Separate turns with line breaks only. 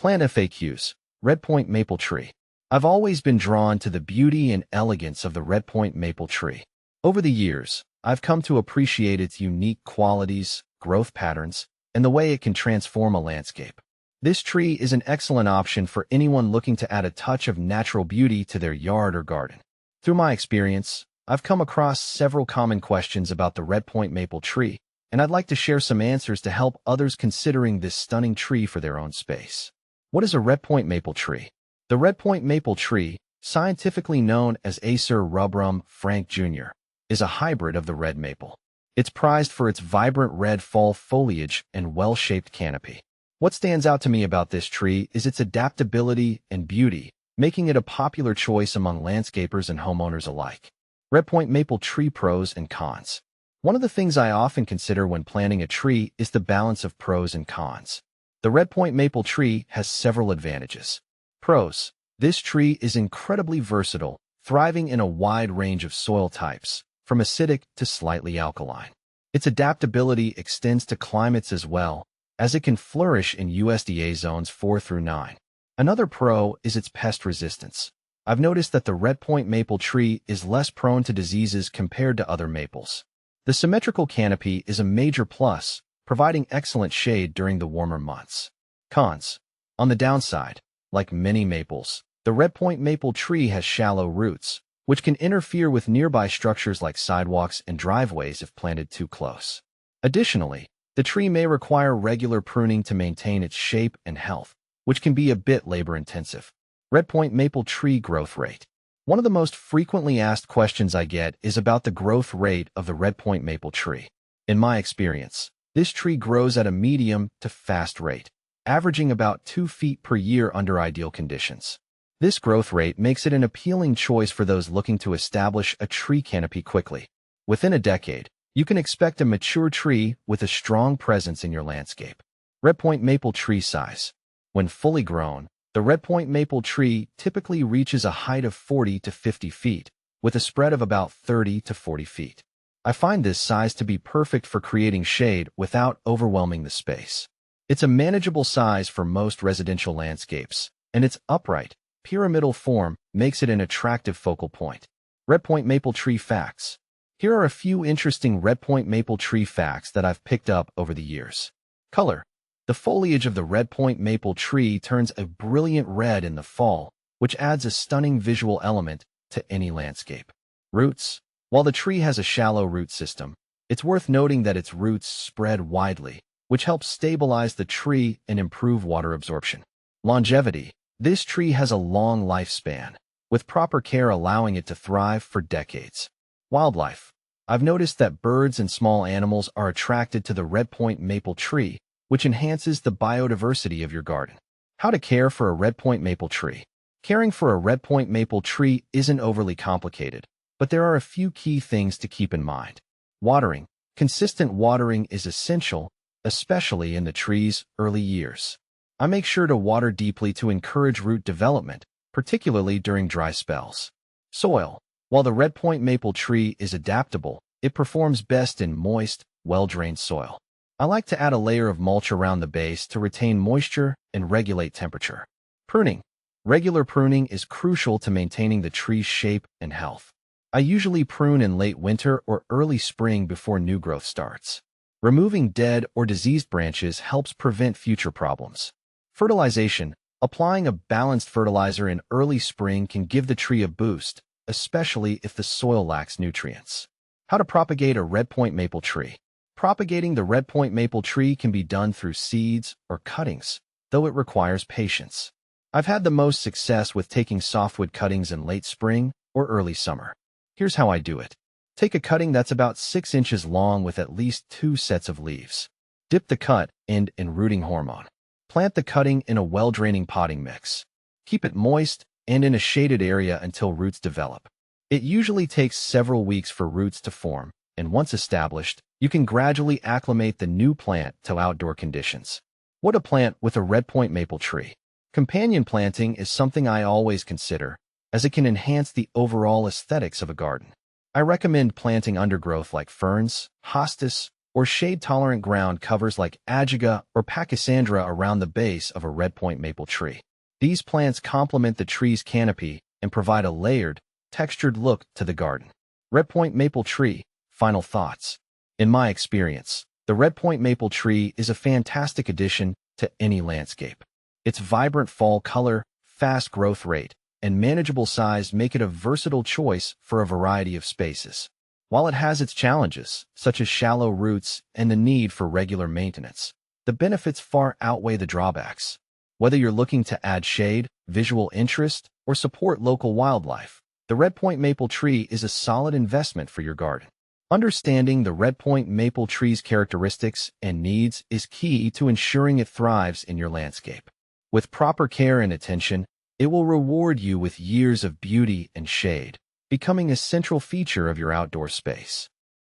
Plant FAQs. Redpointe maple tree. I've always been drawn to the beauty and elegance of the Redpointe maple tree. Over the years, I've come to appreciate its unique qualities, growth patterns, and the way it can transform a landscape. This tree is an excellent option for anyone looking to add a touch of natural beauty to their yard or garden. Through my experience, I've come across several common questions about the Redpointe maple tree, and I'd like to share some answers to help others considering this stunning tree for their own space. What is a Redpointe maple tree? The Redpointe maple tree, scientifically known as Acer rubrum frank Jr., is a hybrid of the red maple. It's prized for its vibrant red fall foliage and well-shaped canopy. What stands out to me about this tree is its adaptability and beauty, making it a popular choice among landscapers and homeowners alike. Redpointe maple tree pros and cons. One of the things I often consider when planting a tree is the balance of pros and cons. The Redpointe maple tree has several advantages. Pros. This tree is incredibly versatile, thriving in a wide range of soil types, from acidic to slightly alkaline. Its adaptability extends to climates as well, as it can flourish in USDA zones 4 through 9. Another pro is its pest resistance. I've noticed that the Redpointe maple tree is less prone to diseases compared to other maples. The symmetrical canopy is a major plus, providing excellent shade during the warmer months. Cons. On the downside, like many maples, the Redpointe maple tree has shallow roots, which can interfere with nearby structures like sidewalks and driveways if planted too close. Additionally, the tree may require regular pruning to maintain its shape and health, which can be a bit labor-intensive. Redpointe maple tree growth rate. One of the most frequently asked questions I get is about the growth rate of the Redpointe maple tree. In my experience, this tree grows at a medium to fast rate, averaging about 2 feet per year under ideal conditions. This growth rate makes it an appealing choice for those looking to establish a tree canopy quickly. Within a decade, you can expect a mature tree with a strong presence in your landscape. Redpointe maple tree size. When fully grown, the Redpointe maple tree typically reaches a height of 40 to 50 feet, with a spread of about 30 to 40 feet. I find this size to be perfect for creating shade without overwhelming the space. It's a manageable size for most residential landscapes, and its upright, pyramidal form makes it an attractive focal point. Redpointe maple tree facts. Here are a few interesting Redpointe maple tree facts that I've picked up over the years. Color. The foliage of the Redpointe maple tree turns a brilliant red in the fall, which adds a stunning visual element to any landscape. Roots. While the tree has a shallow root system, it's worth noting that its roots spread widely, which helps stabilize the tree and improve water absorption. Longevity. This tree has a long lifespan, with proper care allowing it to thrive for decades. Wildlife. I've noticed that birds and small animals are attracted to the Redpointe maple tree, which enhances the biodiversity of your garden. How to care for a Redpointe maple tree. Caring for a Redpointe maple tree isn't overly complicated, but there are a few key things to keep in mind. Watering. Consistent watering is essential, especially in the tree's early years. I make sure to water deeply to encourage root development, particularly during dry spells. Soil. While the Redpointe maple tree is adaptable, it performs best in moist, well-drained soil. I like to add a layer of mulch around the base to retain moisture and regulate temperature. Pruning. Regular pruning is crucial to maintaining the tree's shape and health. I usually prune in late winter or early spring before new growth starts. Removing dead or diseased branches helps prevent future problems. Fertilization. Applying a balanced fertilizer in early spring can give the tree a boost, especially if the soil lacks nutrients. How to propagate a Redpointe maple tree. Propagating the Redpointe maple tree can be done through seeds or cuttings, though it requires patience. I've had the most success with taking softwood cuttings in late spring or early summer. Here's how I do it. Take a cutting that's about 6 inches long with at least 2 sets of leaves. Dip the cut end in rooting hormone. Plant the cutting in a well-draining potting mix. Keep it moist and in a shaded area until roots develop. It usually takes several weeks for roots to form, and once established, you can gradually acclimate the new plant to outdoor conditions. What to plant with a Redpointe maple tree. Companion planting is something I always consider, as it can enhance the overall aesthetics of a garden. I recommend planting undergrowth like ferns, hostas, or shade-tolerant ground covers like Ajaga or Pachysandra around the base of a redpoint maple tree. These plants complement the tree's canopy and provide a layered, textured look to the garden. Redpoint maple tree. Final thoughts. In my experience, the redpoint maple tree is a fantastic addition to any landscape. Its vibrant fall color, fast growth rate, and manageable size make it a versatile choice for a variety of spaces. While it has its challenges, such as shallow roots and the need for regular maintenance, the benefits far outweigh the drawbacks. Whether you're looking to add shade, visual interest, or support local wildlife, the redpoint maple tree is a solid investment for your garden. Understanding the redpoint maple tree's characteristics and needs is key to ensuring it thrives in your landscape. With proper care and attention, it will reward you with years of beauty and shade, becoming a central feature of your outdoor space.